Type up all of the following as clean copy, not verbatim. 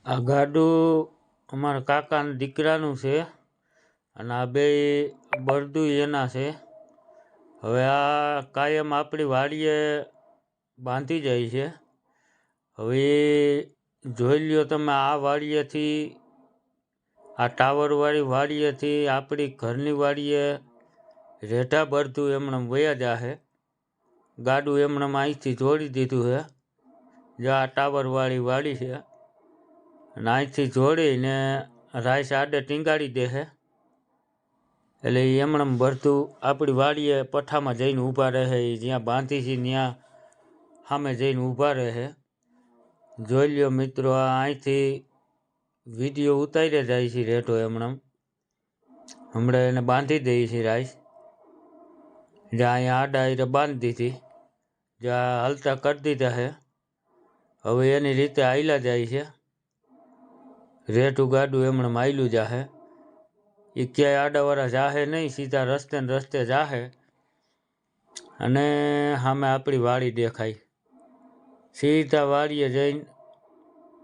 આ ગાડું અમારા કાકાના દીકરાનું છે અને આ બે બળદું એના છે. હવે આ કાયમ આપણી વાડીએ બાંધી જાય છે. હવે જોઈ લ્યો તમે, આ વાડીએથી, આ ટાવરવાળી વાડીએથી આપણી ઘરની વાડીએ રેઢા બળદું એમણે વયા જાહે. ગાડું એમણે અહીંથી જોડી દીધું છે. જો આ ટાવરવાળી વાડી છે અને અહીંથી જોડીને રાઈસ આડે ટીંગાડી દે છે. એટલે એમણે બળદું આપણી વાડીએ પઠામાં જઈને ઊભા રહે. જ્યાં બાંધી છે ત્યાં સામે જઈને ઊભા રહે. જોઈ લ્યો મિત્રો, આ અહીંથી વિડીયો ઉતારી જાય છે રેઢો હમણાં એને બાંધી દઈએ છીએ રાઈસ. જ્યાં અહીંયા આડા આયરે બાંધી દીધી, જ્યાં હલતા કરી દીધા છે. હવે એની રીતે હાલ્યા જાય છે. રેઢું ગાડું એમણે હાલ્યું જાહે. એ ક્યાંય આડાવાળા જાહે નહીં, સીધા રસ્તે ને રસ્તે જાહે. અને સામે આપણી વાડી દેખાય. સીધા વાડીએ જઈને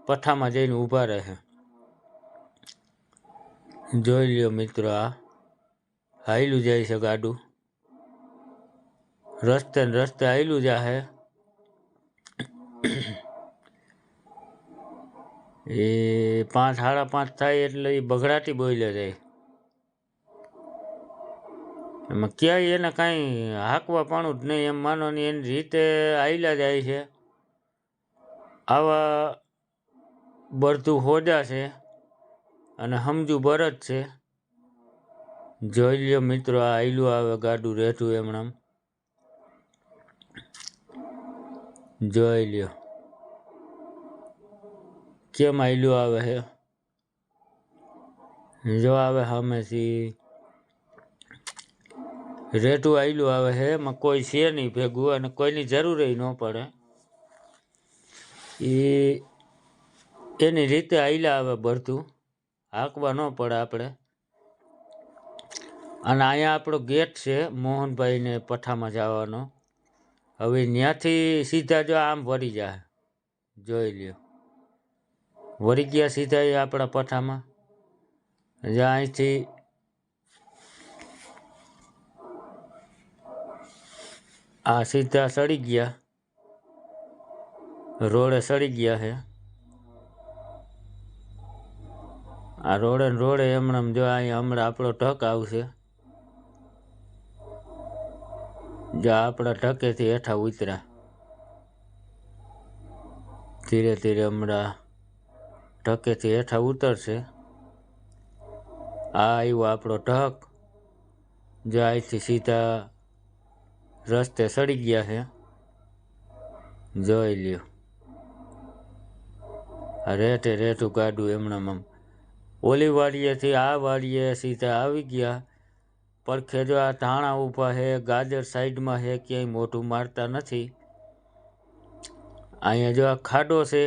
પઠામાં જઈને ઊભા રહે. જોઈ લ્યો મિત્રો, આ હાલ્યું જાય છે ગાડું. રસ્તે ને રસ્તે હાલ્યું જાહે. એ 5 સાડા 5 થાય એટલે એ બગડાટી બોલે જાય. એમાં ક્યાંય એને કાંઈ હાંકવા પાણું જ નહીં, એમ માનો ને એની રીતે હાલ્યા જાય છે. આવા બળદું હોજા છે અને સમજુ બળદ છે. જોઈ લ્યો મિત્રો, આ હાલ્યું આવે ગાડું રેઢું એમણે. જોઈ લ્યો કેમ હાલ્યું આવે છે. જો આવે સામેથી રેઢું હાલ્યું આવે છે. એમાં કોઈ છે નહીં ભેગું અને કોઈની જરૂર ન પડે. એની રીતે હાલ્યા આવે બળદું, હાંકવા ન પડે આપણે. અને અહીંયા આપણો ગેટ છે મોહનભાઈને પઠામાં જવાનો. હવે ત્યાંથી સીધા જો આમ વળી જાય. જોઈ લ્યો, વળી ગયા સીધા એ આપણા પઠામાં. જ્યાં અહીંથી આ સીધા સડી ગયા, રોડે સડી ગયા છે. આ રોડે ને રોડે એમણે જો અહીંયા હમણાં આપણો ઢક આવશે. જો આપણા ઢકેથી હેઠા ઉતર્યા. ધીરે ધીરે હમણાં ઢકેથી હેઠા ઉતરશે. આ આવ્યો આપણો ઢક. જો અહીંથી સીધા રસ્તે સડી ગયા છે. જોઈ લ્યો, આ રેઠે રેઠું ગાડું એમણાં ઓલી વાડીએથી આ વાડીએ સીધા આવી ગયા. પડખે જો આ ધાણા ઊભા છે, ગાજર સાઈડમાં છે, ક્યાંય મોઢું મારતા નથી. અહીંયા જો આ ખાડો છે,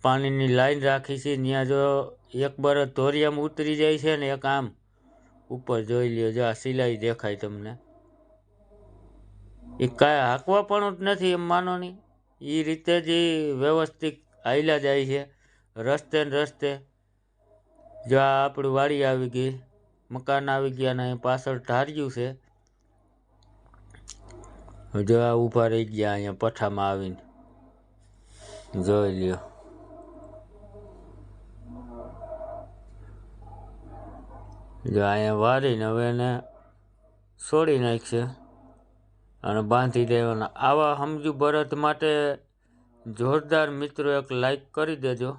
પાણીની લાઈન રાખી છે. ત્યાં જો એક બળદ ધોરિયામાં ઉતરી જાય છે ને એક આમ ઉપર. જોઈ લ્યો, જો આ સિલાઈ દેખાય તમને. એ કાંઈ હાંકવા પણ જ નથી, એમ માનો નહીં. એ રીતે જ વ્યવસ્થિત હાલ્યા જાય છે રસ્તે ને રસ્તે. જો આ આપણી વાડી આવી ગઈ, મકાન આવી ગયા ને પાછળ ઢાર્યું છે. જો આ ઊભા રહી ગયા અહીંયા પઠામાં આવીને. જોઈ લ્યો, જો અહીંયા વારીને હવે એને છોડી નાખશે અને બાંધી દેવાના. આવા સમજુ બળદ માટે જોરદાર મિત્રો એક લાઈક કરી દેજો.